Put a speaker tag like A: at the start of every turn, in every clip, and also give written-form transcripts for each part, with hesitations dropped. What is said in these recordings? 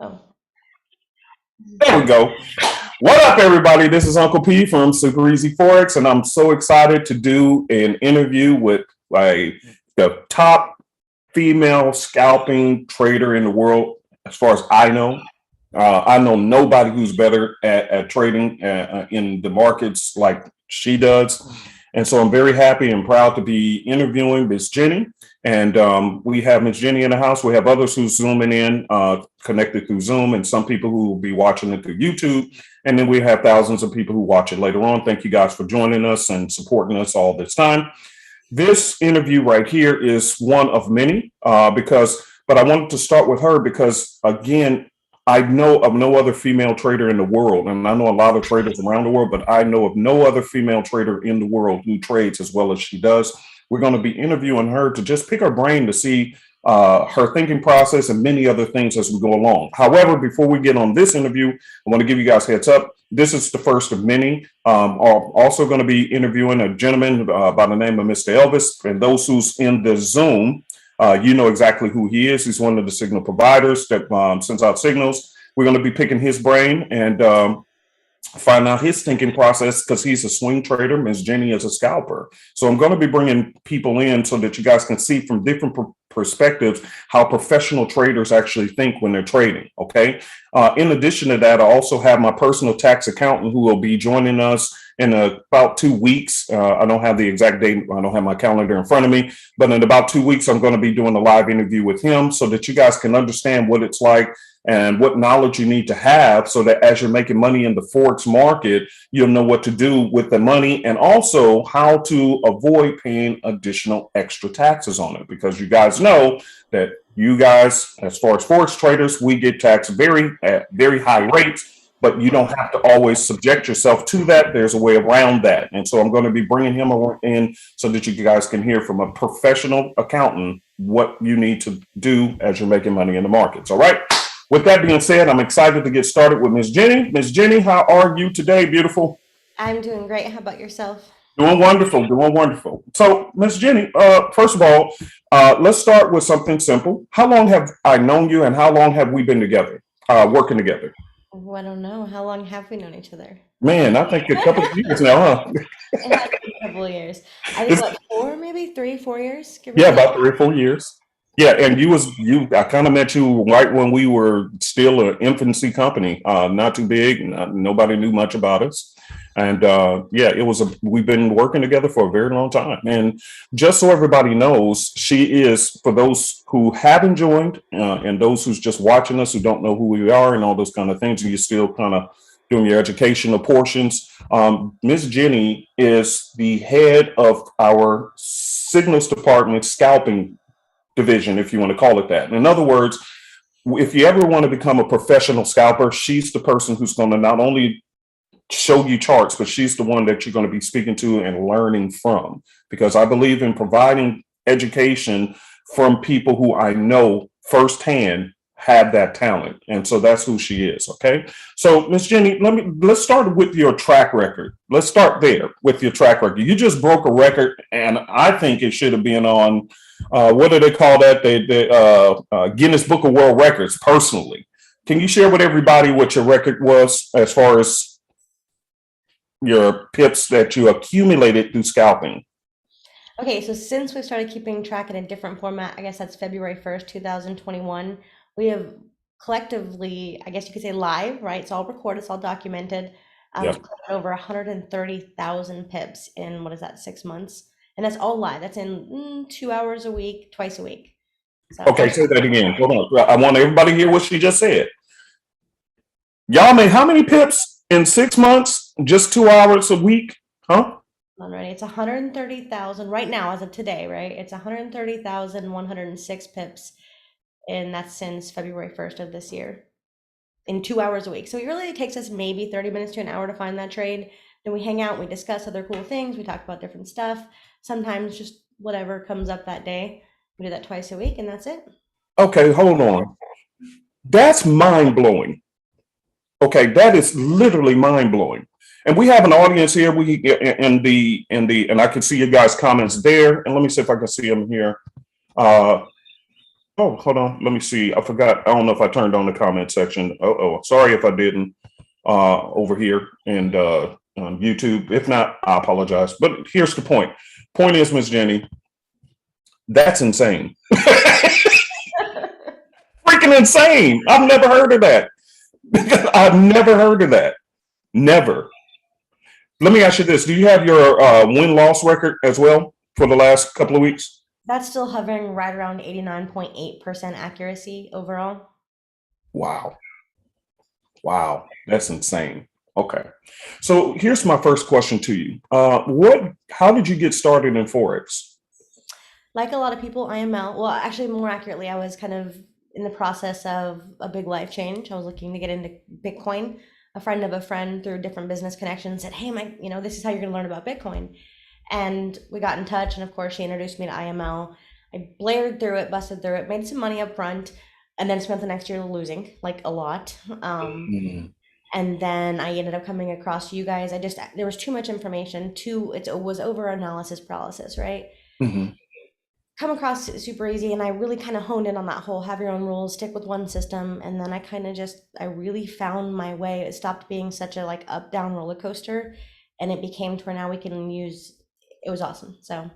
A: Oh,
B: There we go. What up, everybody? This is Uncle P from Super Easy Forex, and I'm so excited to do an interview with like the top female scalping trader in the world, as far as I know. I know nobody who's better at trading in the markets like she does. And so I'm very happy and proud to be interviewing Miss Jenny. And we have Miss Jenny in the house. We have others who's zooming in, connected through Zoom, and some people who will be watching it through YouTube. And then we have thousands of people who watch it later on. Thank you guys for joining us and supporting us all this time. This interview right here is one of many but I wanted to start with her because, again, I know of no other female trader in the world, and I know a lot of traders around the world, but I know of no other female trader in the world who trades as well as she does. We're going to be interviewing her to just pick her brain to see her thinking process and many other things as we go along. However, before we get on this interview, I want to give you guys a heads up. This is the first of many. I'm also going to be interviewing a gentleman by the name of Mr. Elvis. And those who's in the Zoom, you know exactly who he is. He's one of the signal providers that sends out signals. We're going to be picking his brain and find out his thinking process because he's a swing trader. Ms. Jenny is a scalper. So I'm going to be bringing people in so that you guys can see from different perspectives how professional traders actually think when they're trading. Okay. In addition to that, I also have my personal tax accountant who will be joining us in about 2 weeks. I don't have the exact date. I don't have my calendar in front of me, but in about 2 weeks, I'm going to be doing a live interview with him so that you guys can understand what it's like and what knowledge you need to have so that as you're making money in the Forex market, you'll know what to do with the money and also how to avoid paying additional extra taxes on it. Because you guys know that you guys, as far as Forex traders, we get taxed at very high rates, but you don't have to always subject yourself to that. There's a way around that. And so I'm going to be bringing him in so that you guys can hear from a professional accountant what you need to do as you're making money in the markets. All right. With that being said, I'm excited to get started with Miss Jenny. Miss Jenny, how are you today, beautiful?
A: I'm doing great. How about yourself?
B: Doing wonderful, doing wonderful. So, Miss Jenny, first of all, let's start with something simple. How long have I known you, and how long have we been together, working together?
A: Oh, I don't know. How long have we known each other?
B: Man, I think a couple of years now, huh?
A: It has been a couple of years. I think
B: It's,
A: what, four, maybe 3, 4 years, give or
B: yeah,
A: take.
B: about 3 or 4 years. Yeah, and you. I kind of met you right when we were still an infancy company, not too big. Nobody knew much about us, and yeah, we've been working together for a very long time. And just so everybody knows, she is for those who haven't joined and those who's just watching us who don't know who we are and all those kind of things. And you're still kind of doing your educational portions. Ms. Jenny is the head of our signals department scalping division, if you want to call it that. In other words, if you ever want to become a professional scalper, she's the person who's going to not only show you charts, but she's the one that you're going to be speaking to and learning from. Because I believe in providing education from people who I know firsthand have that talent. And so that's who she is. Okay. So Miss Jenny, let's start with your track record. Let's start there with your track record. You just broke a record, and I think it should have been on what do they call that? The Guinness Book of World Records. Personally, can you share with everybody what your record was as far as your pips that you accumulated through scalping?
A: Okay, so since we started keeping track in a different format, I guess that's February 1st, 2021, we have collectively, I guess you could say live, right? It's all recorded, it's all documented.
B: Yes.
A: Collected over 130,000 pips in what is that, 6 months? And that's all live. That's in 2 hours a week, twice a week. So
B: Okay, say that again. Hold on. I want everybody to hear what she just said. Y'all made how many pips in 6 months? Just 2 hours a week? Huh?
A: already, it's 130,000 right now as of today, right? It's 130,106 pips, and that's since February 1st of this year. In 2 hours a week. So it really takes us maybe 30 minutes to an hour to find that trade. Then we hang out, we discuss other cool things, we talk about different stuff. Sometimes just whatever comes up that day. We do that twice a week, and that's it.
B: Okay, hold on. That's mind blowing. Okay, that is literally mind blowing. And we have an audience here. We and I can see your guys' comments there. And let me see if I can see them here. Uh, Oh, hold on. Let me see. I forgot. I don't know if I turned on the comment section. Oh, sorry if I didn't over here and on YouTube. If not, I apologize. But here's the point. Point is, Miss Jenny, that's insane. Freaking insane. I've never heard of that. I've never heard of that. Never. Let me ask you this. Do you have your win-loss record as well for the last couple of weeks?
A: That's still hovering right around 89.8% accuracy overall.
B: Wow. Wow. That's insane. Okay. So here's my first question to you. How did you get started in Forex?
A: Like a lot of people, IML, well, actually, more accurately, I was kind of in the process of a big life change. I was looking to get into Bitcoin. A friend of a friend through different business connections said, "Hey, this is how you're going to learn about Bitcoin." And we got in touch, and of course, she introduced me to IML. I blared through it, busted through it, made some money up front, and then spent the next year losing, like a lot.
B: Mm,
A: And then I ended up coming across you guys. There was too much information, it was over analysis paralysis, right?
B: mhm.
A: Come across super easy, and I really kind of honed in on that whole have your own rules, stick with one system, and then I really found my way. It stopped being such a like up down roller coaster, and it became to where now we can use. It was awesome. So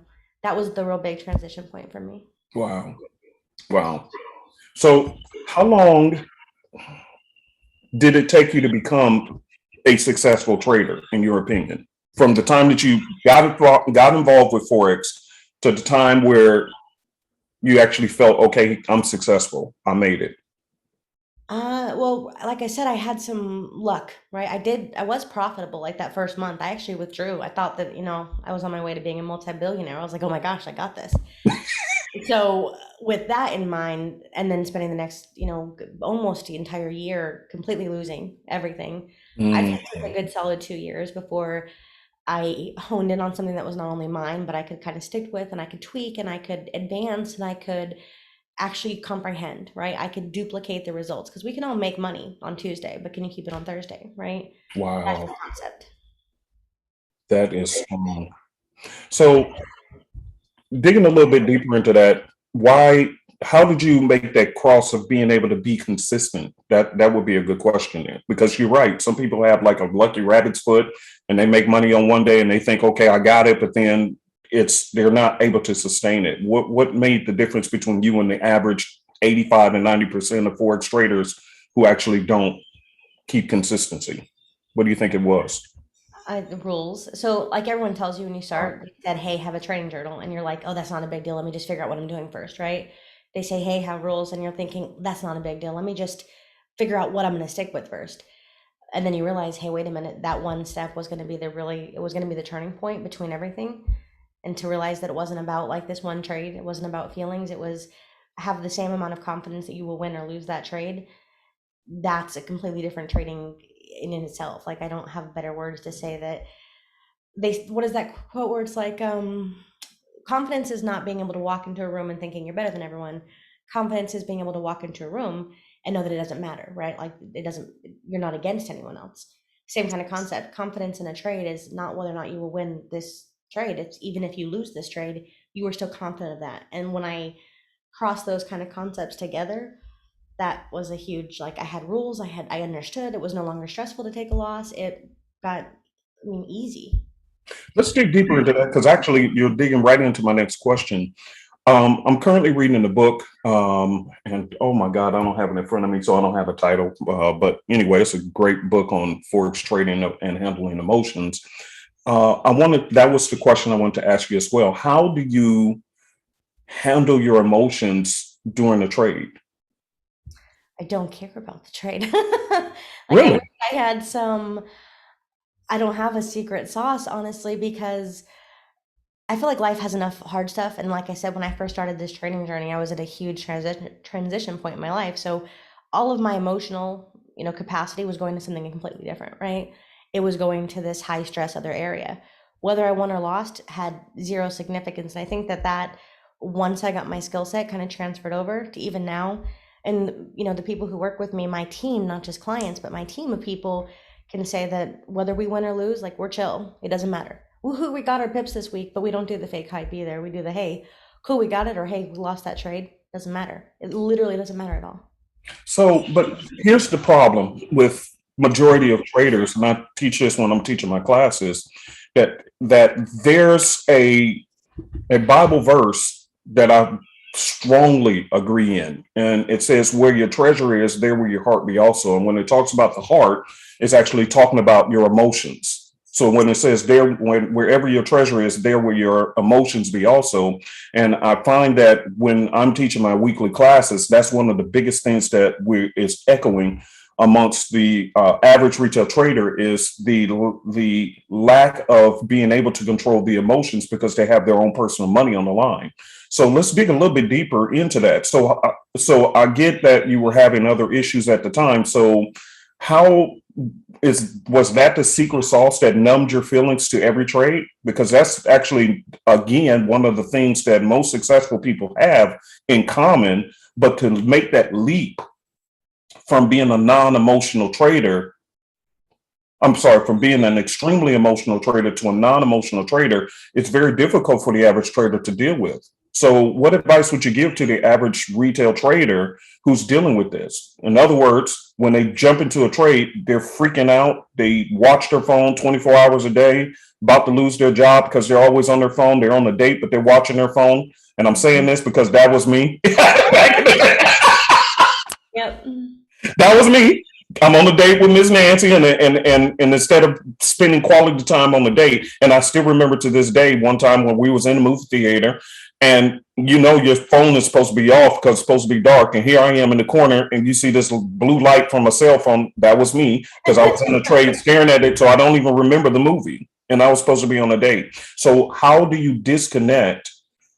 A: that was the real big transition point for me.
B: Wow. Wow. So how long did it take you to become a successful trader, in your opinion? From the time that you got involved with Forex to the time where you actually felt, okay, I'm successful. I made it.
A: Well, like I said, I had some luck, right? I was profitable like that first month. I actually withdrew. I thought that, I was on my way to being a multi-billionaire. I was like, oh my gosh, I got this. So with that in mind, and then spending the next, almost the entire year completely losing everything, I
B: Mm,
A: took a good solid 2 years before I honed in on something that was not only mine, but I could kind of stick with and I could tweak and I could advance and I could actually comprehend, right? I could duplicate the results because we can all make money on Tuesday, but can you keep it on Thursday, right? That's
B: wow.
A: the concept.
B: That is strong. So digging a little bit deeper into that, how did you make that cross of being able to be consistent? That would be a good question there, because you're right. Some people have like a lucky rabbit's foot and they make money on one day and they think, okay, I got it, but then they're not able to sustain it. What made the difference between you and the average 85 and 90% of Forex traders who actually don't keep consistency? What do you think it was?
A: The rules. So, like everyone tells you when you start, they said, "Hey, have a trading journal," and you're like, "Oh, that's not a big deal. Let me just figure out what I'm doing first," right? They say, "Hey, have rules," and you're thinking, "That's not a big deal. Let me just figure out what I'm going to stick with first." And then you realize, "Hey, wait a minute. That one step was going to be it was going to be the turning point between everything." And to realize that it wasn't about like this one trade, it wasn't about feelings. It was have the same amount of confidence that you will win or lose that trade. That's a completely different trading in itself. Like I don't have better words to say that what is that quote where it's like confidence is not being able to walk into a room and thinking you're better than everyone. Confidence is being able to walk into a room and know that it doesn't matter, right? Like it doesn't, you're not against anyone else. Same kind of concept. Confidence in a trade is not whether or not you will win this trade. It's even if you lose this trade, you are still confident of that. And when I cross those kind of concepts together, that was a huge, like I had rules, I understood it was no longer stressful to take a loss. It got, easy.
B: Let's dig deeper into that, because actually you're digging right into my next question. I'm currently reading a book, and oh my God, I don't have it in front of me, so I don't have a title. But anyway, it's a great book on forex trading and handling emotions. That was the question I wanted to ask you as well. How do you handle your emotions during a trade?
A: I don't care about the trade. Like I
B: Really?
A: wish I had some, I don't have a secret sauce, honestly, because I feel like life has enough hard stuff. And like I said, when I first started this trading journey, I was at a huge transition point in my life. So all of my emotional, capacity was going to something completely different, right? It was going to this high stress other area. Whether I won or lost had zero significance. And I think that once I got my skill set kind of transferred over to even now, and the people who work with me, my team, not just clients, but my team of people can say that whether we win or lose, like we're chill. It doesn't matter. Woohoo, we got our pips this week, but we don't do the fake hype either. We do the hey, cool, we got it, or hey, we lost that trade. Doesn't matter. It literally doesn't matter at all.
B: So, but here's the problem with majority of traders, and I teach this when I'm teaching my classes, that there's a Bible verse that I strongly agree in, and it says, "Where your treasure is, there will your heart be also." And when it talks about the heart, it's actually talking about your emotions. So when it says there, when wherever your treasure is, there will your emotions be also. And I find that when I'm teaching my weekly classes, that's one of the biggest things that we is echoing amongst the average retail trader is the lack of being able to control the emotions because they have their own personal money on the line. So let's dig a little bit deeper into that. So I get that you were having other issues at the time. So how is was that the secret sauce that numbed your feelings to every trade? Because that's actually again one of the things that most successful people have in common. But to make that leap from being a non-emotional trader, I'm sorry, from being an extremely emotional trader to a non-emotional trader, it's very difficult for the average trader to deal with. So what advice would you give to the average retail trader who's dealing with this? In other words, when they jump into a trade, they're freaking out. They watch their phone 24 hours a day, about to lose their job because they're always on their phone. They're on a date, but they're watching their phone. And I'm saying this because that was me.
A: Yep.
B: That was me. I'm on a date with Miss Nancy, and instead of spending quality time on the date, and I still remember to this day one time when we was in the movie theater, and you know your phone is supposed to be off because it's supposed to be dark, and here I am in the corner, and you see this blue light from a cell phone. That was me because I was in the trade staring at it, so I don't even remember the movie, and I was supposed to be on a date. So how do you disconnect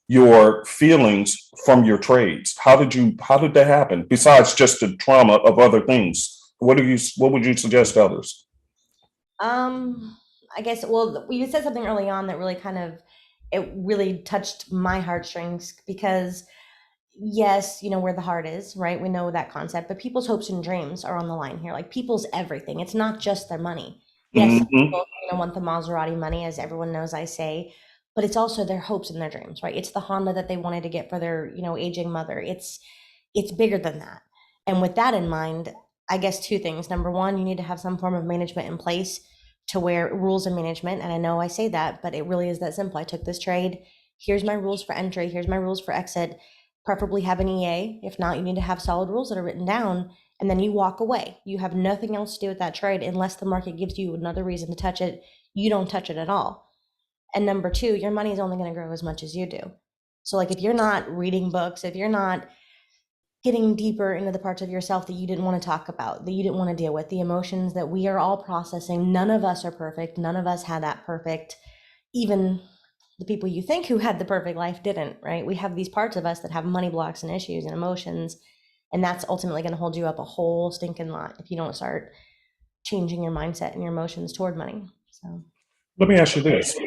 B: your feelings from your trades? How did that happen? Besides just the trauma of other things, what would you suggest to others?
A: Um, I guess, well, you said something early on that really kind of, it really touched my heartstrings because yes, where the heart is, right? We know that concept, but people's hopes and dreams are on the line here. Like people's everything. It's not just their money. Yes, some
B: Hmm.
A: people, want the Maserati money, as everyone knows I say, but it's also their hopes and their dreams, right? It's the Honda that they wanted to get for their, aging mother. It's bigger than that. And with that in mind, I guess two things. Number one, you need to have some form of management in place to where rules of management. And I know I say that, but it really is that simple. I took this trade. Here's my rules for entry. Here's my rules for exit. Preferably have an EA. If not, you need to have solid rules that are written down. And then you walk away. You have nothing else to do with that trade unless the market gives you another reason to touch it. You don't touch it at all. And number two, your money is only going to grow as much as you do. So, like, if you're not reading books, if you're not getting deeper into the parts of yourself that you didn't want to talk about, that you didn't want to deal with, the emotions that we are all processing. None of us are perfect. None of us had that perfect. Even the people you think who had the perfect life didn't, right? We have these parts of us that have money blocks and issues and emotions. And that's ultimately going to hold you up a whole stinking lot if you don't start changing your mindset and your emotions toward money. So,
B: Let me ask you this: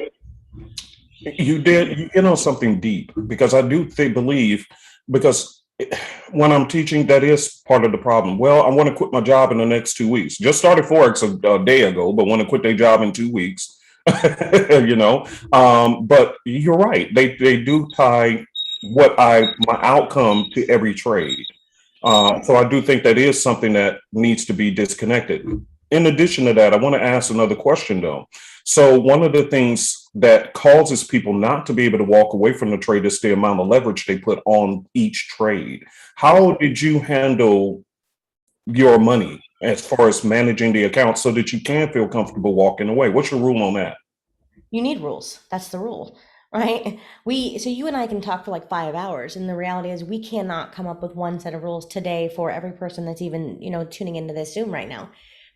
B: you hit on something deep because I do believe because when I'm teaching, that is part of the problem. Well, I want to quit my job in the next 2 weeks. Just started Forex a day ago, but want to quit their job in 2 weeks. But you're right. They do tie my outcome to every trade. So I do think that is something that needs to be disconnected. In addition to that, I want to ask another question though. So one of the things that causes people not to be able to walk away from the trade is the amount of leverage they put on each trade. How did you handle your money as far as managing the account so that you can feel comfortable walking away? What's your rule on that?
A: you need rules. That's the rule, right? So you and I can talk for like 5 hours, and the reality is we cannot come up with one set of rules today for every person that's even, tuning into this Zoom right now,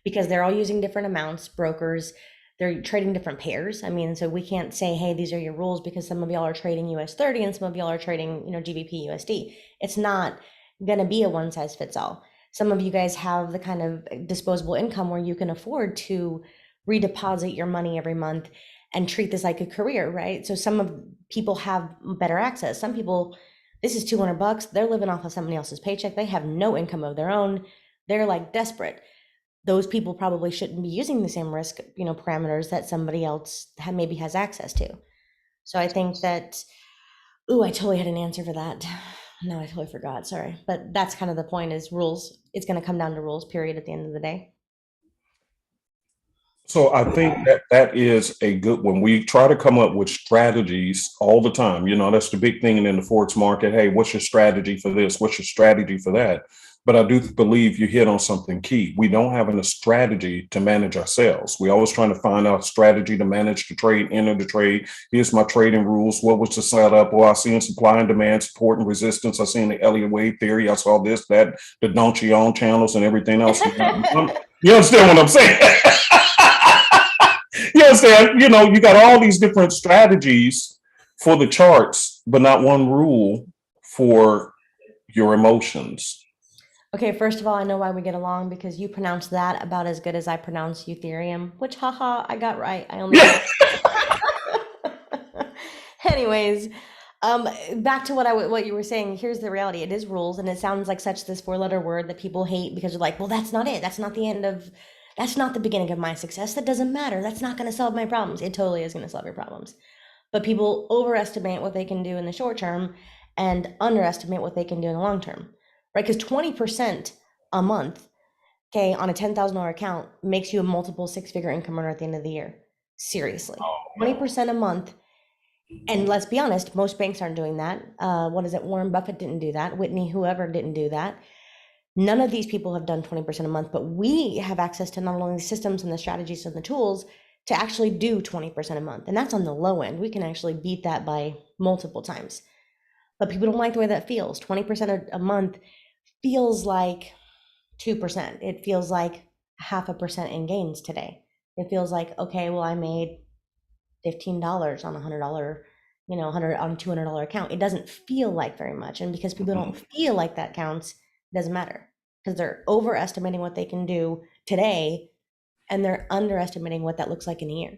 A: because they're all using different amounts, brokers, they're trading different pairs. I mean, so we can't say, hey, these are your rules because some of y'all are trading US 30 and some of y'all are trading, GBP USD. It's not going to be a one size fits all. Some of you guys have the kind of disposable income where you can afford to redeposit your money every month and treat this like a career, right? So some of people have better access. Some people, this is $200. They're living off of somebody else's paycheck. They have no income of their own. They're like desperate. Those people probably shouldn't be using the same risk, parameters that somebody else maybe has access to. So I think that, ooh, I totally had an answer for that. No, I totally forgot. Sorry. But that's kind of the point is rules. It's going to come down to rules, period, at the end of the day.
B: So I think that that is a good one. We try to come up with strategies all the time. You know, that's the big thing in the Forex market. Hey, what's your strategy for this? What's your strategy for that? But I do believe you hit on something key. We don't have a strategy to manage ourselves. We always trying to find out strategy to manage the trade, enter the trade. Here's my trading rules. What was the setup? Well, I see in supply and demand, support and resistance. I see in the Elliott wave theory. I saw this, that, the don't you own channels and everything else. You understand what I'm saying? You understand? You know, you got all these different strategies for the charts, but not one rule for your emotions.
A: Okay, first of all, I know why we get along because you pronounce that about as good as I pronounce Ethereum, which haha, I got right. I only
B: Yeah.
A: Anyways, back to what you were saying. Here's the reality. It is rules, and it sounds like such this four-letter word that people hate because they're like, well, that's not it. That's not the end of, that's not the beginning of my success. That doesn't matter. That's not going to solve my problems. It totally is going to solve your problems. But people overestimate what they can do in the short term and underestimate what they can do in the long term, right? Because 20% a month, okay, on a $10,000 account makes you a multiple six-figure income earner at the end of the year. Seriously, 20% a month. And let's be honest, most banks aren't doing that. What is it? Warren Buffett didn't do that. Whitney, whoever didn't do that. None of these people have done 20% a month, but we have access to not only the systems and the strategies and the tools to actually do 20% a month. And that's on the low end. We can actually beat that by multiple times. But people don't like the way that feels. 20% a month feels like 2%. It feels like 0.5% in gains today. It feels like, okay, well, I made $15 on $100, 100 on $200 account. It doesn't feel like very much. And because people don't feel like that counts, it doesn't matter because they're overestimating what they can do today and they're underestimating what that looks like in a year.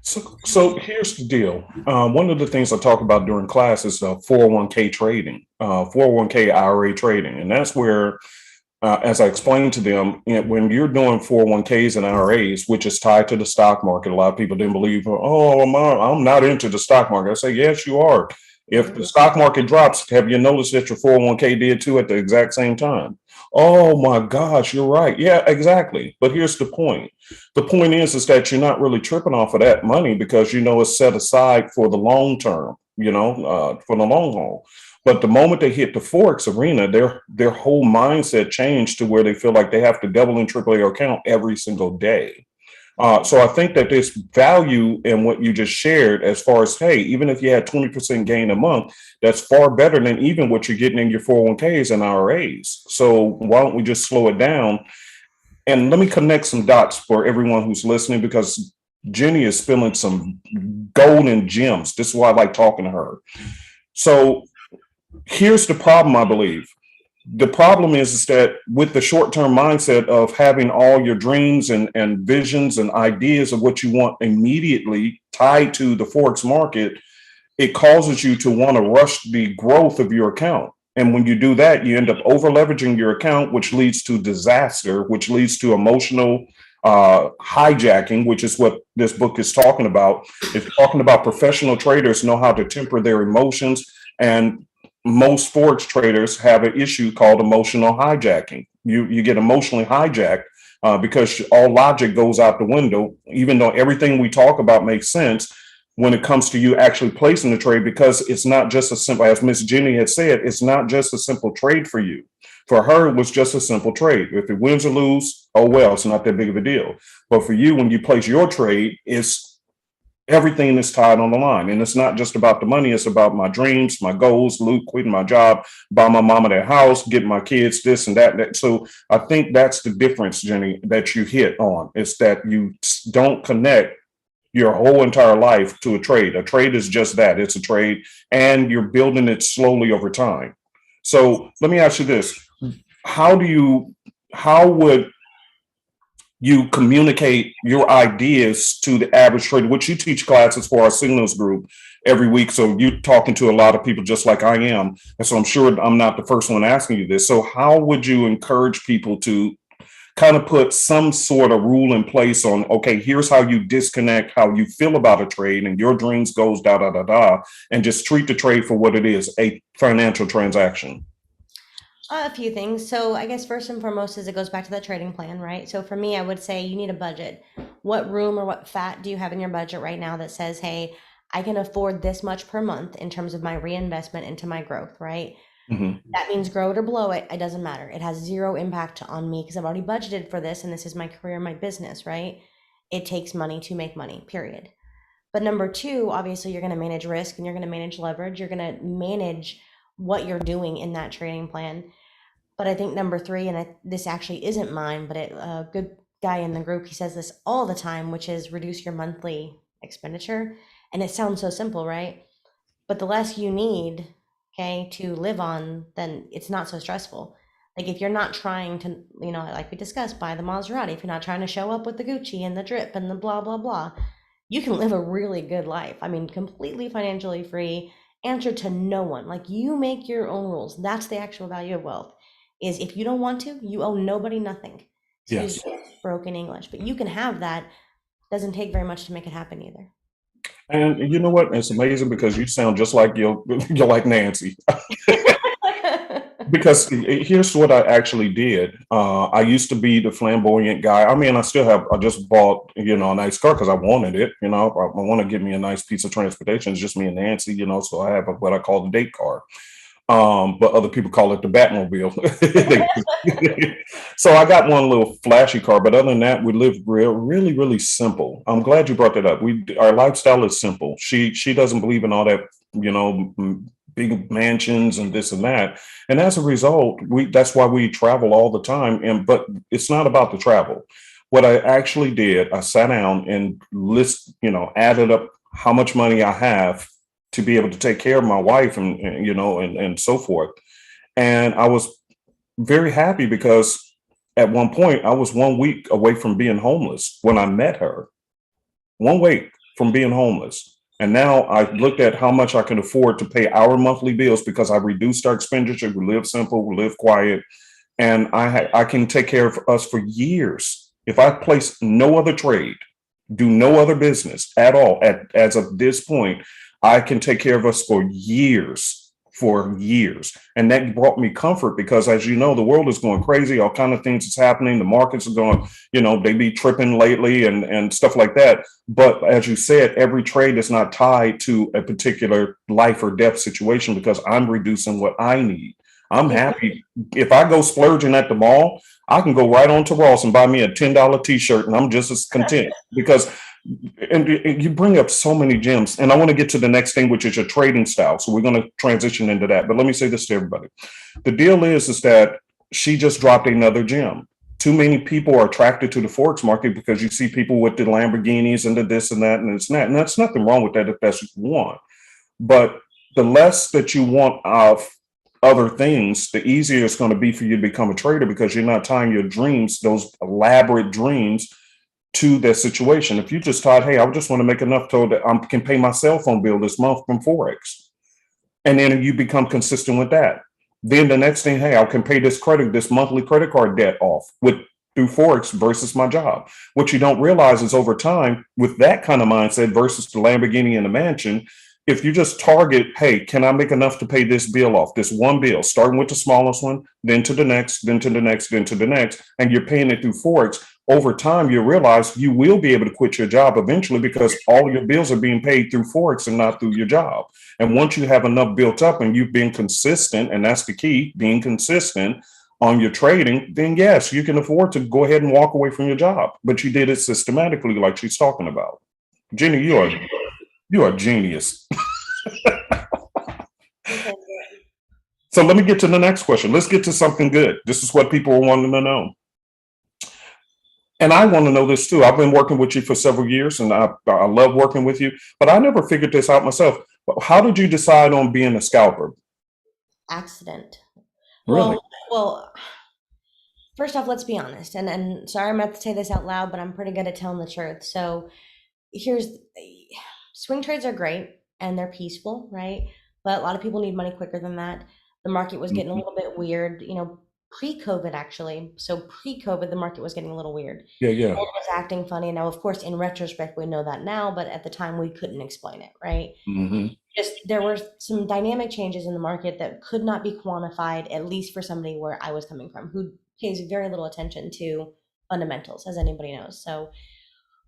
B: So here's the deal. One of the things I talk about during class is 401k trading, 401k IRA trading. And that's where, as I explained to them, when you're doing 401ks and IRAs, which is tied to the stock market, a lot of people didn't believe, oh, I'm not into the stock market. I say, yes, you are. If the stock market drops, have you noticed that your 401k did too at the exact same time? Oh my gosh, you're right. Yeah, exactly. But here's the point. The point is that you're not really tripping off of that money because you know it's set aside for the long term, for the long haul. But the moment they hit the Forex arena, their whole mindset changed to where they feel like they have to double and triple their account every single day. So I think that there's value in what you just shared as far as, hey, even if you had 20% gain a month, that's far better than even what you're getting in your 401ks and IRAs. So why don't we just slow it down? And let me connect some dots for everyone who's listening because Jenny is spilling some golden gems. This is why I like talking to her. So here's the problem, I believe. The problem is that with the short-term mindset of having all your dreams and visions and ideas of what you want immediately tied to the Forex market, it causes you to want to rush the growth of your account. And when you do that, you end up over leveraging your account, which leads to disaster, which leads to emotional hijacking, which is what this book is talking about. It's talking about professional traders know how to temper their emotions, and most Forex traders have an issue called emotional hijacking. You get emotionally hijacked because all logic goes out the window, even though everything we talk about makes sense when it comes to you actually placing the trade, because it's not just a simple, as Miss Jenny had said, it's not just a simple trade for you. For her, it was just a simple trade. If it wins or lose, oh well, it's not that big of a deal. But for you, when you place your trade, it's everything is tied on the line. And it's not just about the money, it's about my dreams, my goals, Luke, quitting my job, buy my mama their house, get my kids this and that. So I think that's the difference, Jenny, that you hit on. It's that you don't connect your whole entire life to a trade. A trade is just that. It's a trade, and you're building it slowly over time. So let me ask you this. How would you communicate your ideas to the average trader, which you teach classes for our signals group every week? So you're talking to a lot of people just like I am. And so I'm sure I'm not the first one asking you this. So how would you encourage people to kind of put some sort of rule in place on, okay, here's how you disconnect how you feel about a trade and your dreams goes da da da da, and just treat the trade for what it is, a financial transaction.
A: A few things. So I guess first and foremost is it goes back to the trading plan, right? So for me, I would say you need a budget. What room or what fat do you have in your budget right now that says, hey, I can afford this much per month in terms of my reinvestment into my growth, right?
B: Hmm.
A: That means grow it or blow it. It doesn't matter. It has zero impact on me because I've already budgeted for this and this is my career, my business, right? It takes money to make money, period. But number two, obviously, you're going to manage risk and you're going to manage leverage. You're going to manage what you're doing in that trading plan. But I think number three, and this actually isn't mine, but a good guy in the group, he says this all the time, which is reduce your monthly expenditure. And it sounds so simple, right? But the less you need, okay, to live on, then it's not so stressful. Like if you're not trying to, like we discussed, buy the Maserati, if you're not trying to show up with the Gucci and the drip and the blah, blah, blah, you can live a really good life. I mean, completely financially free, answer to no one. Like you make your own rules. That's the actual value of wealth. Is if you don't want to, you owe nobody nothing. Excuse
B: Yes.
A: broken English, but you can have that. Doesn't take very much to make it happen either.
B: And you know what? It's amazing because you sound just like you're like Nancy. Because here's what I actually did. I used to be the flamboyant guy. I mean, I still have. I just bought, a nice car because I wanted it. I want to get me a nice piece of transportation. It's just me and Nancy. So I have what I call the date car. But other people call it the Batmobile. So I got one little flashy car, but other than that, we live really, really simple. I'm glad you brought that up. Our lifestyle is simple. She doesn't believe in all that, big mansions and this and that. And as a result, that's why we travel all the time. But it's not about the travel. What I actually did, I sat down and added up how much money I have to be able to take care of my wife and so forth. And I was very happy because at one point I was 1 week away from being homeless when I met her. 1 week from being homeless. And now I looked at how much I can afford to pay our monthly bills because I reduced our expenditure. We live simple, we live quiet, and I can take care of us for years. If I place no other trade, do no other business at all as of this point, I can take care of us for years. And that brought me comfort because, as you know, the world is going crazy. All kind of things is happening. The markets are going, they be tripping lately and stuff like that. But as you said, every trade is not tied to a particular life or death situation because I'm reducing what I need. I'm happy if I go splurging at the mall. I can go right on to Ross and buy me a $10 t-shirt and I'm just as content because and you bring up so many gems. And I want to get to the next thing, which is your trading style. So we're going to transition into that. But let me say this to everybody. The deal is that she just dropped another gem. Too many people are attracted to the Forex market because you see people with the Lamborghinis and the this and that and this and that. And that's nothing wrong with that if that's what you want. But the less that you want of other things, the easier it's going to be for you to become a trader because you're not tying your dreams, those elaborate dreams, to their situation. If you just thought, hey, I just want to make enough so that I can pay my cell phone bill this month from Forex, and then you become consistent with that. Then the next thing, hey, I can pay this monthly credit card debt off with through Forex versus my job. What you don't realize is over time, with that kind of mindset versus the Lamborghini and the mansion, if you just target, hey, can I make enough to pay this bill off, this one bill, starting with the smallest one, then to the next, then to the next, then to the next, and you're paying it through Forex, over time, you realize you will be able to quit your job eventually because all your bills are being paid through Forex and not through your job. And once you have enough built up and you've been consistent, and that's the key, being consistent on your trading, then yes, you can afford to go ahead and walk away from your job. But you did it systematically, like she's talking about. Jenny, you are a genius. So let me get to the next question. Let's get to something good. This is what people are wanting to know. And I want to know this too. I've been working with you for several years and I love working with you, but I never figured this out myself. How did you decide on being a scalper?
A: Accident.
B: Really?
A: Well, first off, let's be honest. And sorry, I'm going to say this out loud, but I'm pretty good at telling the truth. So here's swing trades are great and they're peaceful, right? But a lot of people need money quicker than that. The market was getting a little bit weird, pre-COVID actually. So pre-COVID, the market was getting a little weird.
B: Yeah, yeah.
A: Gold was acting funny. Now, of course, in retrospect, we know that now, but at the time we couldn't explain it, right?
B: Hmm.
A: Just there were some dynamic changes in the market that could not be quantified, at least for somebody where I was coming from, who pays very little attention to fundamentals, as anybody knows. So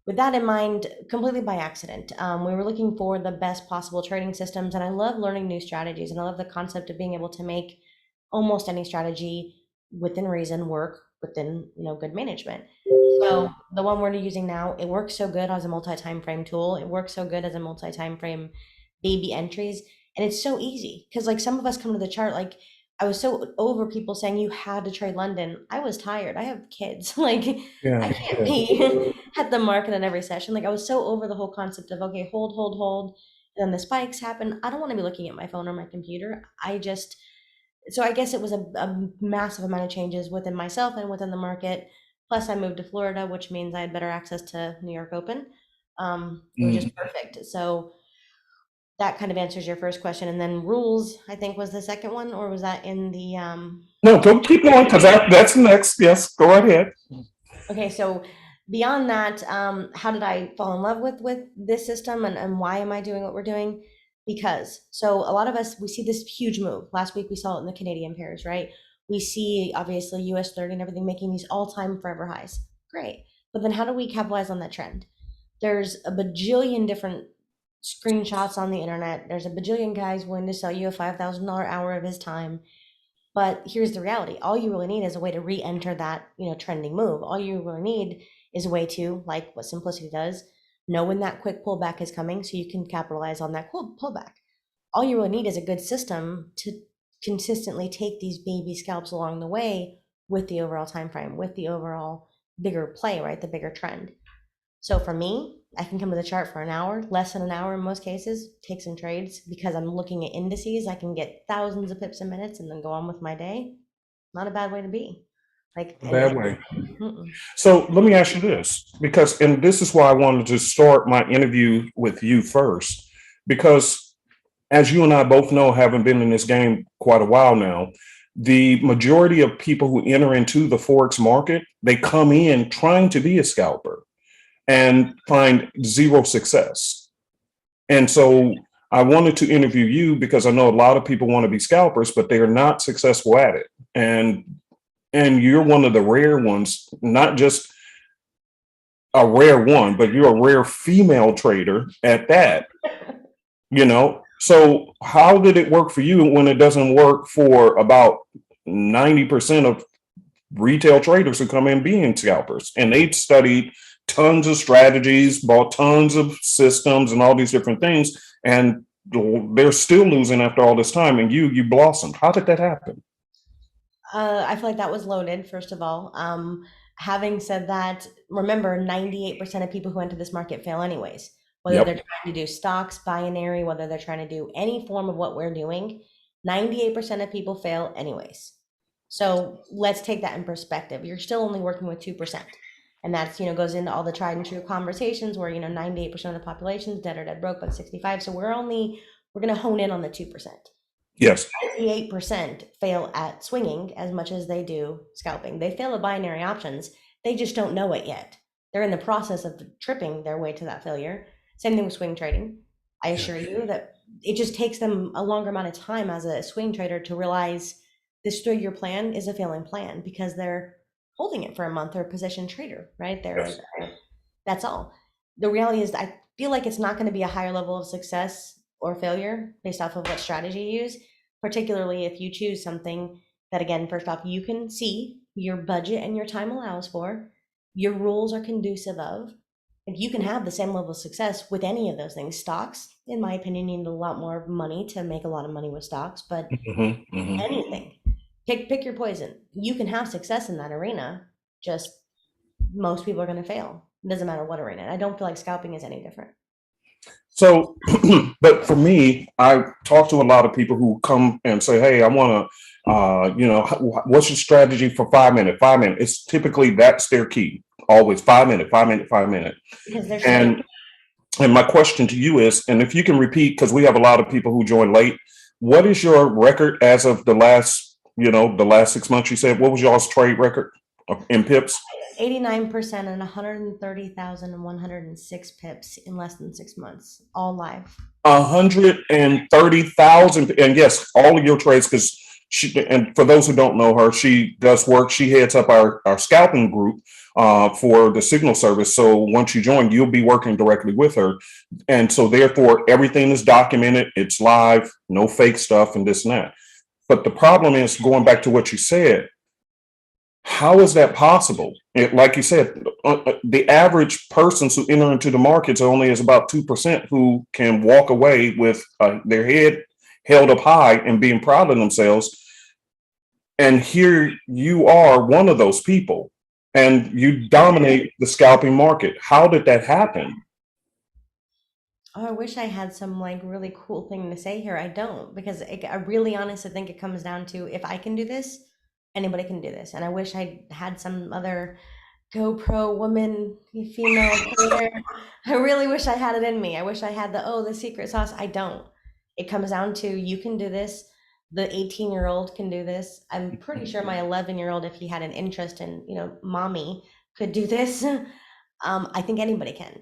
A: with that in mind, completely by accident, we were looking for the best possible trading systems, and I love learning new strategies, and I love the concept of being able to make almost any strategy within reason work within good management. So the one we're using now, it works so good as a multi-time frame tool. It works so good as a multi-time frame baby entries, and it's so easy because like some of us come to the chart like I was so over people saying you had to trade London. I was tired. I have kids. Like I
B: Yeah,
A: can't
B: yeah.
A: be at the market in every session. Like I was so over the whole concept of okay, hold, hold, hold. And then the spikes happen. I don't want to be looking at my phone or my computer. So I guess it was a massive amount of changes within myself and within the market. Plus I moved to Florida, which means I had better access to New York Open. It was just
B: Mhm.
A: perfect. So that kind of answers your first question. And then rules, I think was the second one, or was that in the
B: No, go keep going because that's next. Yes, go right ahead.
A: okay, so beyond that, how did I fall in love with this system and why am I doing what we're doing? Because so a lot of us we see this huge move. Last week we saw it in the Canadian pairs, right? We see obviously US 30 and everything making these all-time forever highs. Great. But then how do we capitalize on that trend? There's a bajillion different screenshots on the internet. There's a bajillion guys willing to sell you a $5,000 hour of his time. But here's the reality. All you really need is a way to re-enter that, trending move. All you really need is a way to, like what Simplicity does, know when that quick pullback is coming so you can capitalize on that pullback. All you really need is a good system to consistently take these baby scalps along the way with the overall time frame, with the overall bigger play, right? The bigger trend. So for me, I can come to the chart for an hour, less than an hour in most cases, take some trades because I'm looking at indices. I can get thousands of pips a minute and then go on with my day. Not a bad way to be. Like,
B: A
A: and
B: bad way.
A: mm-mm.
B: So let me ask you this, because, and this is why I wanted to start my interview with you first, because as you and I both know, having been in this game quite a while now, the majority of people who enter into the Forex market, they come in trying to be a scalper and find zero success. And so I wanted to interview you because I know a lot of people want to be scalpers, but they are not successful at it. And you're one of the rare ones, not just a rare one, but you're a rare female trader at that, you know. So how did it work for you when it doesn't work for about 90% of retail traders who come in being scalpers? And they've studied tons of strategies, bought tons of systems and all these different things, and they're still losing after all this time. And you blossomed. How did that happen?
A: I feel like that was loaded, first of all. Having said that, remember 98% of people who enter this market fail anyways. Whether they're
B: Yep.
A: trying to do stocks, binary, whether they're trying to do any form of what we're doing, 98% of people fail anyways. So let's take that in perspective. You're still only working with 2%. And that's, goes into all the tried and true conversations where, 98% of the population is dead or dead broke, but 65. So we're going to hone in on the 2%.
B: Yes.
A: 98% fail at swinging as much as they do scalping. They fail at binary options. They just don't know it yet. They're in the process of tripping their way to that failure. Same thing with swing trading. I
B: Yeah.
A: assure you that it just takes them a longer amount of time as a swing trader to realize this 3-year plan is a failing plan because they're holding it for a month or a position trader, right?
B: Yes.
A: That's all. The reality is, I feel like it's not going to be a higher level of success or failure based off of what strategy you use, particularly if you choose something that, again, first off, you can see your budget and your time allows for, your rules are conducive of. If you can have the same level of success with any of those things, stocks, in my opinion, need a lot more money to make a lot of money with stocks, but
B: Hmm. Hmm.
A: anything, pick your poison. You can have success in that arena. Just most people are going to fail. It doesn't matter what arena. I don't feel like scalping is any different.
B: So, but for me, I talk to a lot of people who come and say, "Hey, I want to, what's your strategy for 5 minutes? 5 minutes." It's typically that's their key. Always 5 minutes, 5 minutes, 5 minutes.
A: Because they're seeing.
B: And my question to you is, and if you can repeat, because we have a lot of people who join late, what is your record as of the last the last 6 months, you said, what was y'all's trade record in pips?
A: 89% and 130,106 pips in less than 6 months, all live.
B: 130,000. And yes, all of your trades, because and for those who don't know her, she does work. She heads up our scalping group for the signal service. So once you join, you'll be working directly with her. And so therefore, everything is documented. It's live, no fake stuff and this and that. But the problem is, going back to what you said, how is that possible? Like you said, the average persons who enter into the markets only is about 2% who can walk away with their head held up high and being proud of themselves. And here you are, one of those people, and you dominate the scalping market. How did that happen?
A: Oh, I wish I had some like really cool thing to say here. I don't, because I really honestly think it comes down to, if I can do this, anybody can do this. And I wish I had some other GoPro woman, female trader. I really wish I had it in me. I wish I had the secret sauce. I don't. It comes down to, you can do this. The 18-year-old can do this. I'm pretty sure my 11-year-old, if he had an interest in, mommy, could do this. I think anybody can,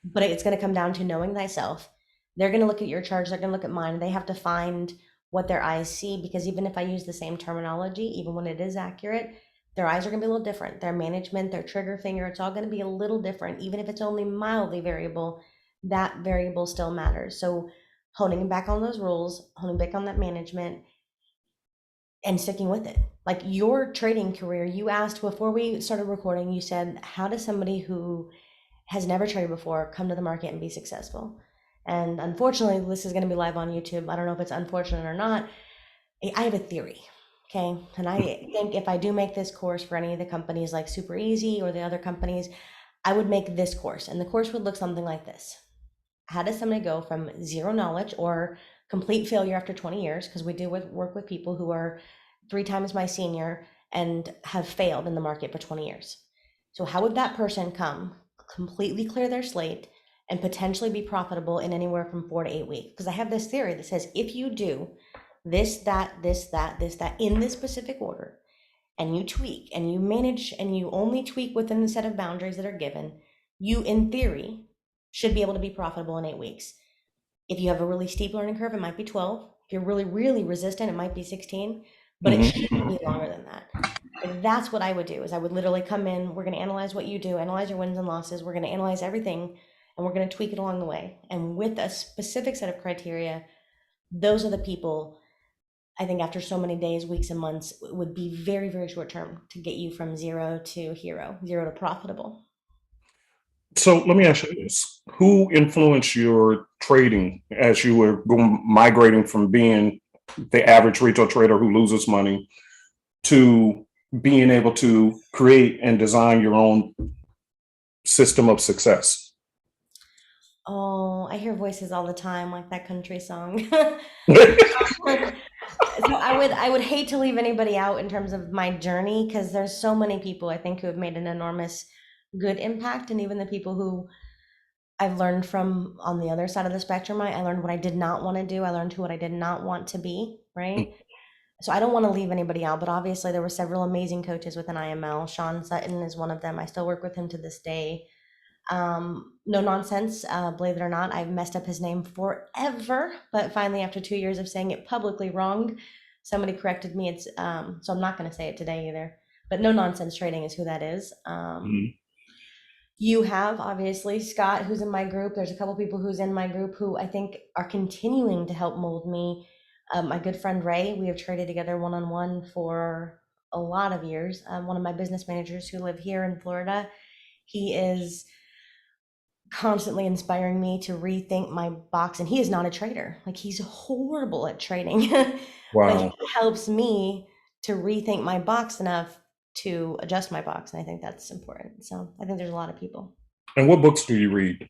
A: but it's going to come down to knowing thyself. They're going to look at your charts, they're going to look at mine, and they have to find what their eyes see, because even if I use the same terminology, even when it is accurate, their eyes are going to be a little different. Their management, their trigger finger, it's all going to be a little different. Even if it's only mildly variable, that variable still matters. So honing back on those rules, honing back on that management, and sticking with it. Like your trading career, you asked before we started recording, you said, how does somebody who has never traded before come to the market and be successful? And unfortunately, this is going to be live on YouTube. I don't know if it's unfortunate or not. I have a theory, okay? And I think if I do make this course for any of the companies like Super Easy or the other companies, I would make this course, and the course would look something like this. How does somebody go from zero knowledge or complete failure after 20 years? Because we do work with people who are 3 times my senior and have failed in the market for 20 years. So how would that person come, completely clear their slate, and potentially be profitable in anywhere from 4 to 8 weeks? Because I have this theory that says, if you do this, that, this, that, this, that, in this specific order, and you tweak and you manage and you only tweak within the set of boundaries that are given, you, in theory, should be able to be profitable in 8 weeks. If you have a really steep learning curve, it might be 12. If you're really, really resistant, it might be 16, but it shouldn't be longer than that. And that's what I would do, is I would literally come in, we're going to analyze what you do, analyze your wins and losses, we're going to analyze everything, and we're going to tweak it along the way. And with a specific set of criteria, those are the people, I think, after so many days, weeks, and months, would be very, very short term to get you from zero to hero, zero to profitable.
B: So let me ask you this: who influenced your trading as you were migrating from being the average retail trader who loses money to being able to create and design your own system of success?
A: Oh, I hear voices all the time, like that country song. So I would hate to leave anybody out in terms of my journey, because there's so many people I think who have made an enormous good impact, and even the people who I've learned from on the other side of the spectrum. I learned what I did not want to do. I learned what I did not want to be, right? So I don't want to leave anybody out, but obviously there were several amazing coaches within IML. Sean Sutton is one of them. I still work with him to this day. No nonsense. Believe it or not, I've messed up his name forever, but finally, after 2 years of saying it publicly wrong, somebody corrected me. So I'm not going to say it today either. But no nonsense trading is who that is.
B: Mhm.
A: You have obviously Scott, who's in my group. There's a couple people who's in my group who I think are continuing to help mold me. My good friend Ray, we have traded together one-on-one for a lot of years. One of my business managers who live here in Florida, he is constantly inspiring me to rethink my box. And he is not a trader. Like, he's horrible at trading, but he
B: Wow.
A: helps me to rethink my box enough to adjust my box. And I think that's important. So I think there's a lot of people.
B: And what books do you read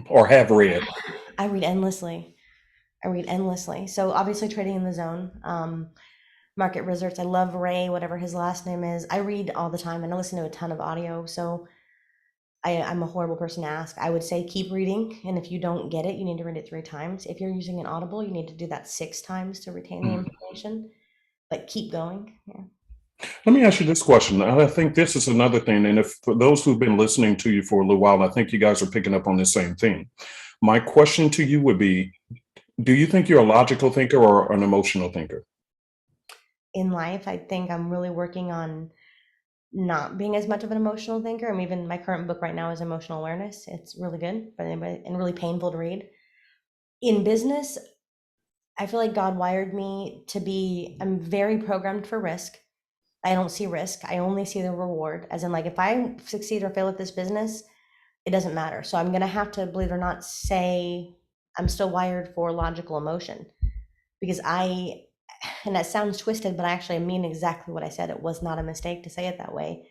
B: or have read?
A: I read endlessly. I read endlessly. So obviously trading in the zone, market research. I love Ray, whatever his last name is. I read all the time and I listen to a ton of audio. So I'm a horrible person to ask. I would say keep reading. And if you don't get it, you need to read it 3 times. If you're using an Audible, you need to do that 6 times to retain the information. but keep going. Yeah.
B: Let me ask you this question. I think this is another thing. And if for those who've been listening to you for a little while, I think you guys are picking up on the same thing. My question to you would be, do you think you're a logical thinker or an emotional thinker?
A: In life, I think I'm really working on not being as much of an emotional thinker. I'm even my current book right now is emotional awareness. It's really good, but and really painful to read. In business, I feel like God wired me to be, I'm very programmed for risk. I don't see risk. I only see the reward. As in, like, if I succeed or fail at this business, it doesn't matter. So I'm gonna have to, believe it or not, say I'm still wired for logical emotion because and that sounds twisted, but I actually mean exactly what I said. It was not a mistake to say it that way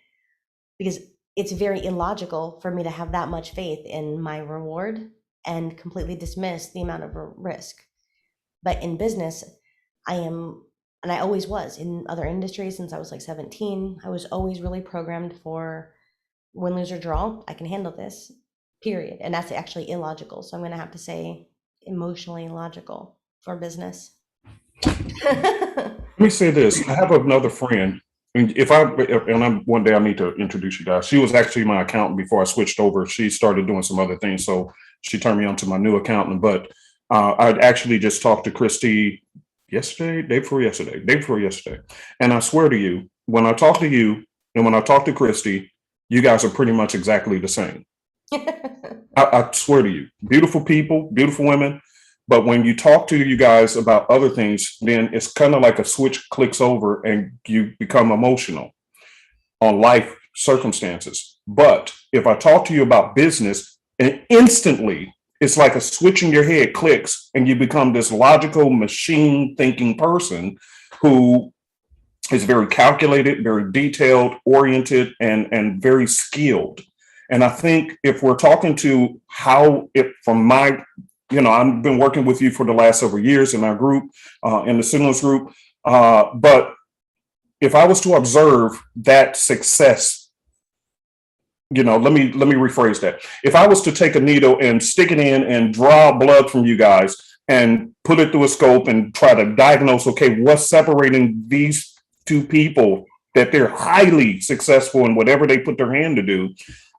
A: because it's very illogical for me to have that much faith in my reward and completely dismiss the amount of risk. But in business, I am, and I always was in other industries since I was like 17. I was always really programmed for win, lose, or draw. I can handle this, period. And that's actually illogical. So I'm going to have to say emotionally logical for business.
B: Let me say this. I have another friend. And if I and I'm one day I need to introduce you guys. She was actually my accountant before I switched over. She started doing some other things, so she turned me on to my new accountant. But I'd actually just talked to Christy yesterday, day before yesterday, and I swear to you, when I talk to you and when I talk to Christy, you guys are pretty much exactly the same. I swear to you, beautiful people, beautiful women. But when you talk to you guys about other things, then it's kind of like a switch clicks over and you become emotional on life circumstances. But if I talk to you about business, and instantly it's like a switch in your head clicks and you become this logical machine thinking person who is very calculated, very detailed, oriented, and very skilled. And I think if we're talking to how it from my, I've been working with you for the last several years in our group, in the Signals group. But if I was to observe that success, let me rephrase that. If I was to take a needle and stick it in and draw blood from you guys and put it through a scope and try to diagnose, okay, what's separating these two people that they're highly successful in whatever they put their hand to do,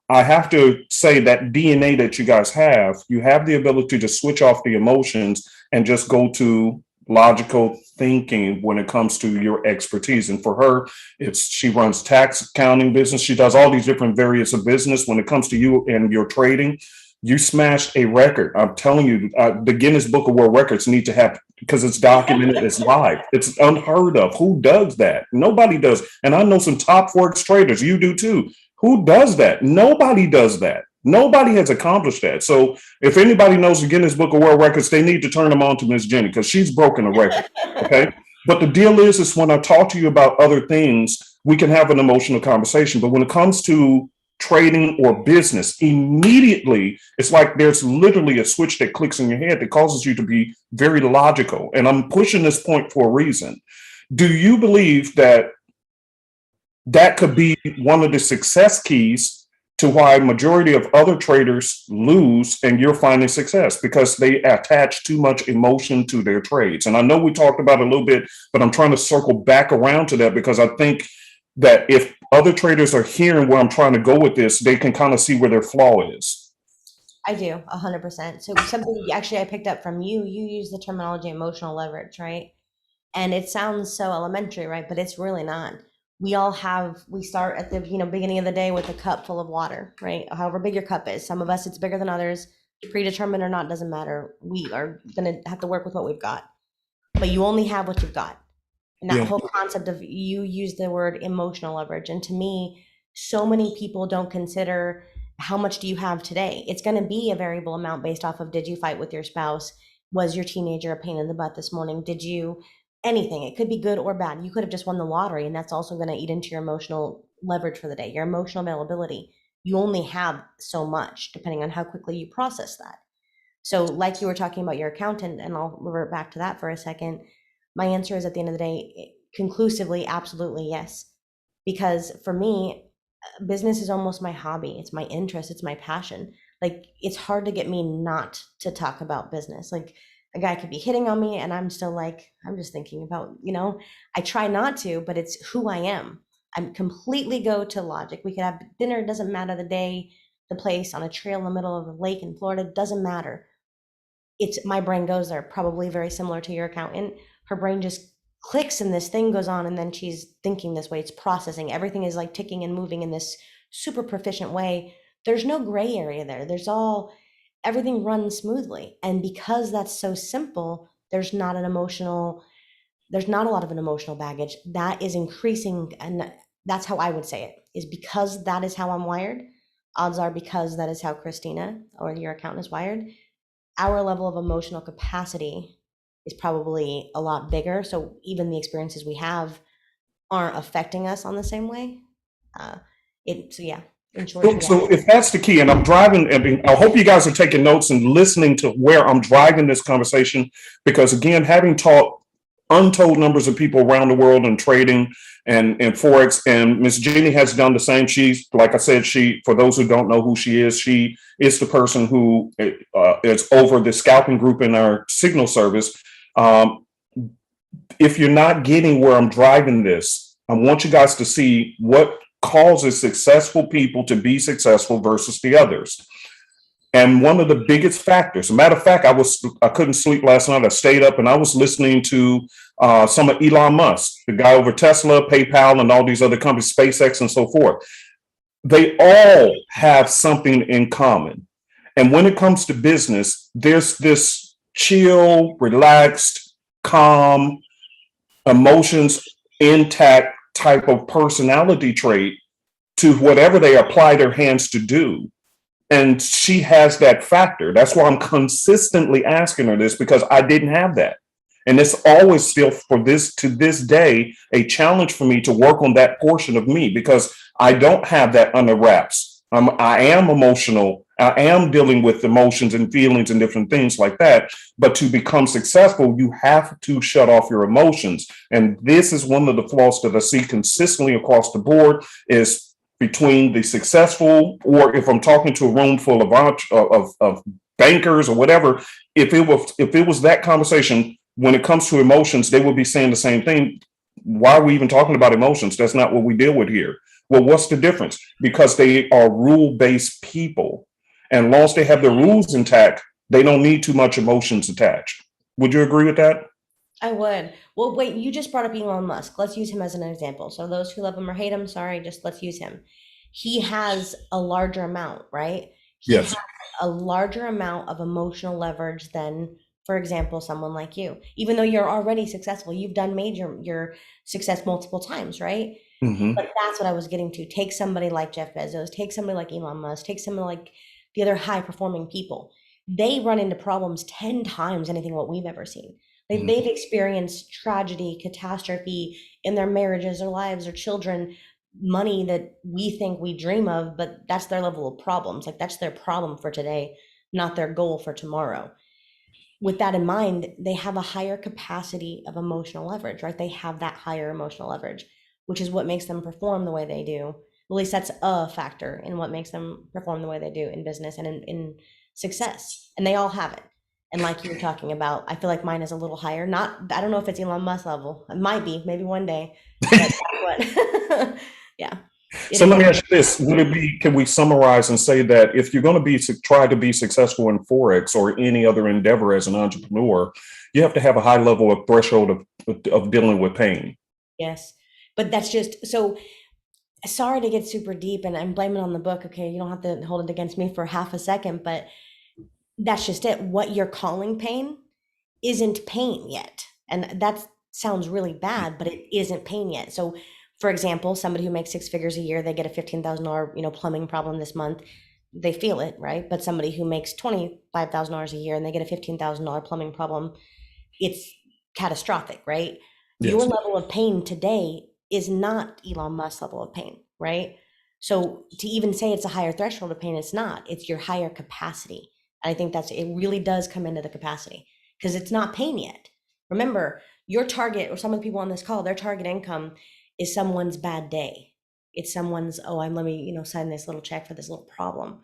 B: I have to say that DNA that you have the ability to switch off the emotions and just go to logical thinking when it comes to your expertise. And for her, she runs tax accounting business. She does all these different various of business. When it comes to you and your trading, you smashed a record. I'm telling you, the Guinness Book of World Records need to have, because it's documented, it's live. It's unheard of. Who does that? Nobody does. And I know some top Forex traders. You do too. Who does that? Nobody does that. Nobody has accomplished that. So if anybody knows the Guinness Book of World Records, they need to turn them on to Miss Jenny because she's broken a record. Okay. But the deal is when I talk to you about other things, we can have an emotional conversation. But when it comes to trading or business, immediately it's like there's literally a switch that clicks in your head that causes you to be very logical. And I'm pushing this point for a reason. Do you believe that could be one of the success keys to why majority of other traders lose and you're finding success because they attach too much emotion to their trades? And I know we talked about it a little bit, but I'm trying to circle back around to that because I think that if other traders are hearing where I'm trying to go with this, they can kind of see where their flaw is.
A: I do, 100%. So something actually I picked up from you, you use the terminology emotional leverage, right? And it sounds so elementary, right? But it's really not. We start at the, beginning of the day with a cup full of water, right? However big your cup is. Some of us, it's bigger than others. Predetermined or not, doesn't matter. We are going to have to work with what we've got. But you only have what you've got. And that
B: Yeah.
A: whole concept of, you use the word emotional leverage. And to me, so many people don't consider how much do you have today. It's going to be a variable amount based off of, did you fight with your spouse? Was your teenager a pain in the butt this morning? Did you anything? It could be good or bad. You could have just won the lottery, and that's also going to eat into your emotional leverage for the day, your emotional availability. You only have so much depending on how quickly you process that. So, like you were talking about your accountant, and I'll revert back to that for a second. My answer is, at the end of the day, conclusively, absolutely yes. Because for me, business is almost my hobby. It's my interest. It's my passion. Like, it's hard to get me not to talk about business. Like, a guy could be hitting on me and I'm still like, I'm just thinking about, I try not to, but it's who I am. I'm completely go to logic. We could have dinner, it doesn't matter the day, the place, on a trail in the middle of a lake in Florida, doesn't matter. It's my brain goes there, probably very similar to your accountant. Her brain just clicks and this thing goes on and then she's thinking this way. It's processing. Everything is like ticking and moving in this super proficient way. There's no gray area there. Everything runs smoothly. And because that's so simple, there's not a lot of an emotional baggage. That is increasing. And that's how I would say it, is because that is how I'm wired. Odds are, because that is how Christina or your accountant is wired, our level of emotional capacity is probably a lot bigger. So even the experiences we have aren't affecting us on the same way. Uh, so yeah, in short,
B: So,
A: yeah.
B: so if that's the key, and I'm driving, and I hope you guys are taking notes and listening to where I'm driving this conversation, because again, having taught untold numbers of people around the world in trading and Forex, and Miss Jenny has done the same. She's, like I said, for those who don't know who she is the person who is over the scalping group in our signal service. Um, if you're not getting where I'm driving this, I want you guys to see what causes successful people to be successful versus the others. And one of the biggest factors, a matter of fact, I couldn't sleep last night. I stayed up and I was listening to some of Elon Musk, the guy over Tesla, PayPal, and all these other companies, SpaceX, and so forth. They all have something in common. And when it comes to business, there's this chill, relaxed, calm, emotions intact type of personality trait to whatever they apply their hands to do. And she has that factor. That's why I'm consistently asking her this, because I didn't have that. And it's always still, to this day, a challenge for me to work on that portion of me, because I don't have that under wraps. I am emotional. I am dealing with emotions and feelings and different things like that. But to become successful, you have to shut off your emotions. And this is one of the flaws that I see consistently across the board, is between the successful, or if I'm talking to a room full of bankers or whatever, if it was that conversation, when it comes to emotions, they would be saying the same thing. Why are we even talking about emotions? That's not what we deal with here. Well, what's the difference? Because they are rule-based people. And once they have the rules intact, they don't need too much emotions attached. Would you agree with that?
A: I would. Well, wait, you just brought up Elon Musk. Let's use him as an example. So those who love him or hate him, sorry, just let's use him. He has a larger amount, right? He has
B: Yes.
A: a larger amount of emotional leverage than, for example, someone like you. Even though you're already successful, you've made your success multiple times, right?
B: Mm-hmm.
A: But that's what I was getting to. Take somebody like Jeff Bezos, take somebody like Elon Musk, take somebody like the other high performing people. They run into problems 10 times anything what we've ever seen. They've experienced tragedy, catastrophe in their marriages, their lives, their children, money that we think we dream of, but that's their level of problems. Like that's their problem for today, not their goal for tomorrow. With that in mind, they have a higher capacity of emotional leverage, right? They have that higher emotional leverage, which is what makes them perform the way they do. At least that's a factor in what makes them perform the way they do in business and in success. And they all have it. And like you were talking about, I feel like mine is a little higher. Not, I don't know if it's Elon Musk level. It might be, maybe one day. But that's what, yeah, it
B: So
A: is
B: let
A: a
B: me
A: little.
B: ask you this: would it be? Can we summarize and say that if you're going to try to be successful in forex or any other endeavor as an entrepreneur, you have to have a high level of threshold of dealing with pain.
A: Yes. But that's just so, sorry to get super deep and I'm blaming on the book. Okay, you don't have to hold it against me for half a second, but that's just it. What you're calling pain isn't pain yet. And that sounds really bad, but it isn't pain yet. So, for example, somebody who makes six figures a year, they get a $15,000, plumbing problem this month. They feel it, right? But somebody who makes $25,000 a year and they get a $15,000 plumbing problem, it's catastrophic, right? Your
B: Yes.
A: level of pain today is not Elon Musk's level of pain, right? So to even say it's a higher threshold of pain, it's not. It's your higher capacity. And I think it really does come into the capacity because it's not pain yet. Remember, your target, or some of the people on this call, their target income is someone's bad day. It's someone's, oh, let me, sign this little check for this little problem.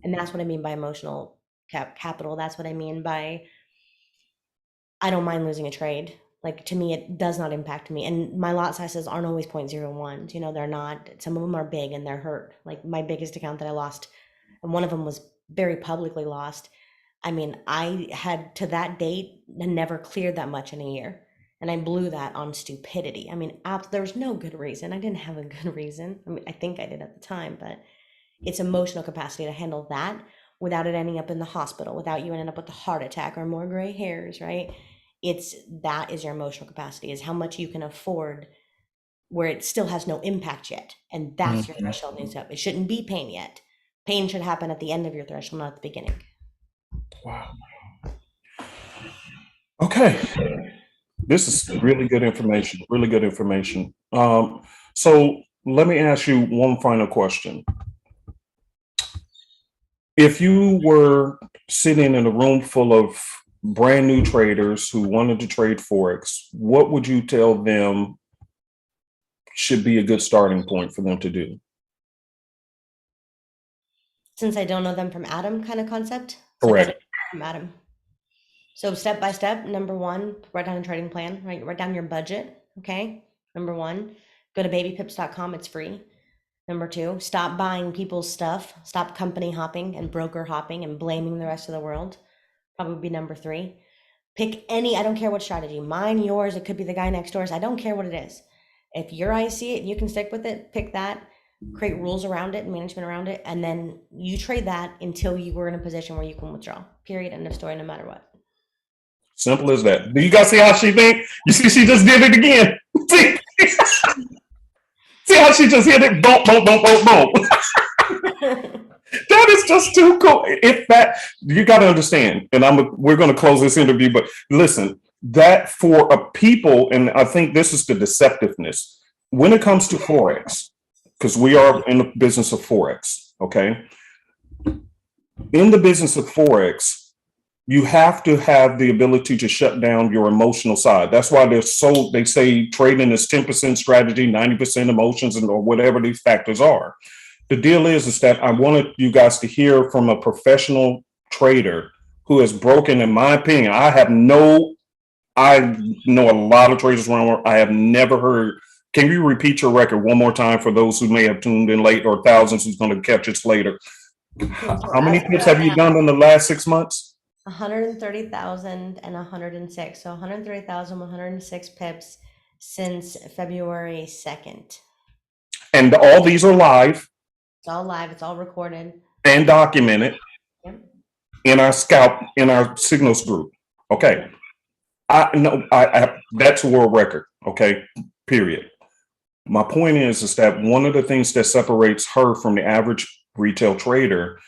A: And that's what I mean by emotional capital. That's what I mean by I don't mind losing a trade. Like to me, it does not impact me. And my lot sizes aren't always 0.01s. You know, they're not, some of them are big and they're hurt. Like my biggest account that I lost, and one of them was very publicly lost. I mean, I had to that date never cleared that much in a year. And I blew that on stupidity. I mean, there was no good reason. I didn't have a good reason. I mean, I think I did at the time, but it's emotional capacity to handle that without it ending up in the hospital, without you ending up with a heart attack or more gray hairs, right? It's that is your emotional capacity, is how much you can afford where it still has no impact yet. And that's your threshold needs up. It shouldn't be pain yet. Pain should happen at the end of your threshold, not at the beginning.
B: Wow. Okay. This is really good information. Really good information. So let me ask you one final question. If you were sitting in a room full of brand new traders who wanted to trade Forex, what would you tell them should be a good starting point for them to do?
A: Since I don't know them from Adam kind of concept.
B: Correct.
A: So from Adam. So step by step, number one, write down a trading plan, right? Write down your budget. Okay. Number one, go to babypips.com. It's free. Number two, stop buying people's stuff. Stop company hopping and broker hopping and blaming the rest of the world. Probably be number three. Pick any, I don't care what strategy, mine, yours, it could be the guy next door's. I don't care what it is. If your eyes see it and you can stick with it, pick that, create rules around it, management around it, and then you trade that until you were in a position where you can withdraw. Period. End of story, no matter what.
B: Simple as that. Do you guys see how she think? You see, she just did it again. See, see how she just hit it? Boom, boom, boom, boom, boom. That is just too cool. If that, you got to understand, and we're going to close this interview, but listen, that for a people, and I think this is the deceptiveness when it comes to Forex, because we are in the business of Forex. Okay. In the business of Forex, you have to have the ability to shut down your emotional side. That's why they say trading is 10% strategy, 90% emotions, and or whatever these factors are. The deal is that I wanted you guys to hear from a professional trader who has broken, in my opinion, I know a lot of traders around. I have never heard. Can you repeat your record one more time for those who may have tuned in late, or thousands who's going to catch us later? How many pips have you done in the last 6 months?
A: 130,000 and 106. So 130,106 pips since February 2nd.
B: And all these are live.
A: It's all live. It's all recorded
B: and documented.
A: Yep.
B: In our signals group. Okay. I know that's a world record. Okay. Period. My point is that one of the things that separates her from the average retail trader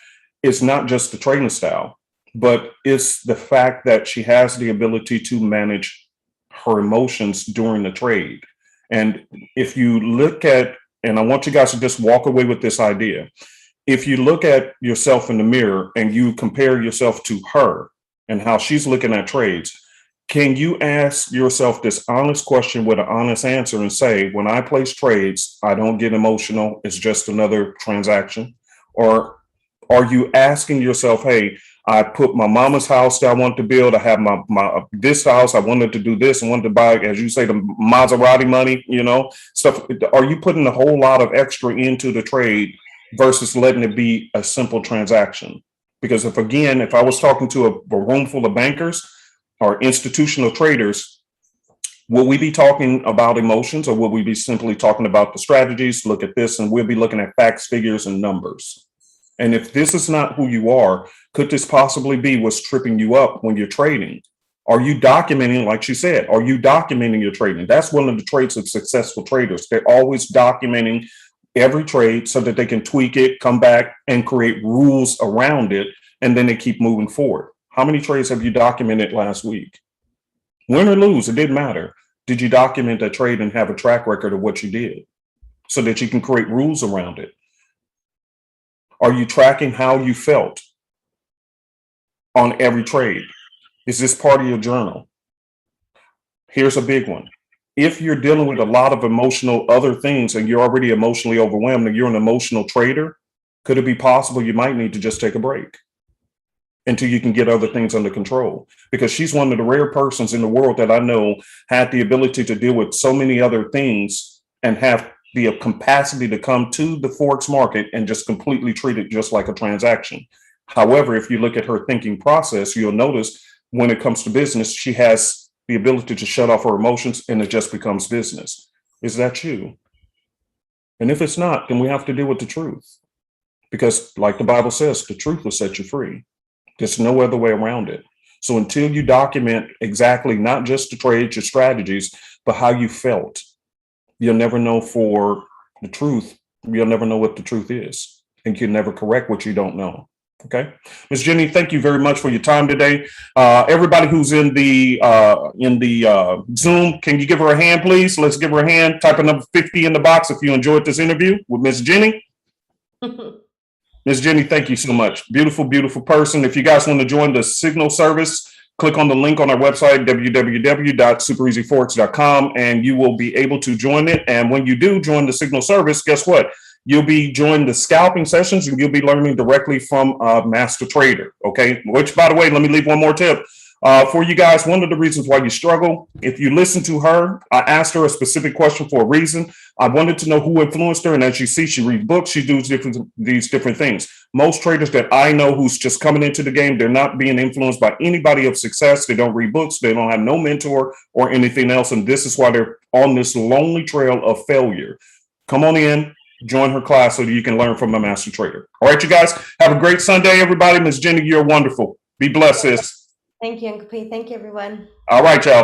B: is not just the trading style, but it's the fact that she has the ability to manage her emotions during the trade. And if you look at, and I want you guys to just walk away with this idea. If you look at yourself in the mirror and you compare yourself to her and how she's looking at trades, can you ask yourself this honest question with an honest answer and say, when I place trades, I don't get emotional, it's just another transaction? Or are you asking yourself, hey, I put my mama's house that I want to build, I have my this house, I wanted to do this, I wanted to buy, as you say, the Maserati money, stuff. Are you putting a whole lot of extra into the trade versus letting it be a simple transaction? Because if I was talking to a room full of bankers or institutional traders, will we be talking about emotions, or will we be simply talking about the strategies? Look at this, and we'll be looking at facts, figures, and numbers. And if this is not who you are, could this possibly be what's tripping you up when you're trading? Are you documenting, like she said, are you documenting your trading? That's one of the traits of successful traders. They're always documenting every trade so that they can tweak it, come back and create rules around it, and then they keep moving forward. How many trades have you documented last week? Win or lose, it didn't matter. Did you document that trade and have a track record of what you did so that you can create rules around it? Are you tracking how you felt on every trade? Is this part of your journal? Here's a big one. If you're dealing with a lot of emotional other things and you're already emotionally overwhelmed and you're an emotional trader, could it be possible you might need to just take a break? until you can get other things under control. Because she's one of the rare persons in the world that I know had the ability to deal with so many other things and have the capacity to come to the Forex market and just completely treat it just like a transaction. However, if you look at her thinking process, you'll notice when it comes to business, she has the ability to shut off her emotions and it just becomes business. Is that you? And if it's not, then we have to deal with the truth. Because like the Bible says, the truth will set you free. There's no other way around it. So until you document exactly, not just the trades, your strategies, but how you felt, you'll never know for the truth. You'll never know what the truth is. And you can never correct what you don't know. Okay. Ms. Jenny, thank you very much for your time today. Everybody who's in the Zoom, can you give her a hand, please? Let's give her a hand. Type a number 50 in the box if you enjoyed this interview with Ms. Jenny. Ms. Jenny, thank you so much. Beautiful, beautiful person. If you guys want to join the Signal service, click on the link on our website, www.superezforex.com, and you will be able to join it. And when you do join the Signal service, guess what? You'll be joining the scalping sessions and you'll be learning directly from a master trader. Okay. Which, by the way, let me leave one more tip. For you guys, one of the reasons why you struggle, if you listen to her, I asked her a specific question for a reason. I wanted to know who influenced her. And as you see, she reads books, she does these different things. Most traders that I know who's just coming into the game, they're not being influenced by anybody of success. They don't read books. They don't have no mentor or anything else. And this is why they're on this lonely trail of failure. Come on in. Join her class so that you can learn from a master trader. All right, you guys, have a great Sunday, everybody. Ms. Jenny, you're wonderful. Be blessed, sis.
A: Thank you, Uncle P. Thank you, everyone.
B: All right, y'all.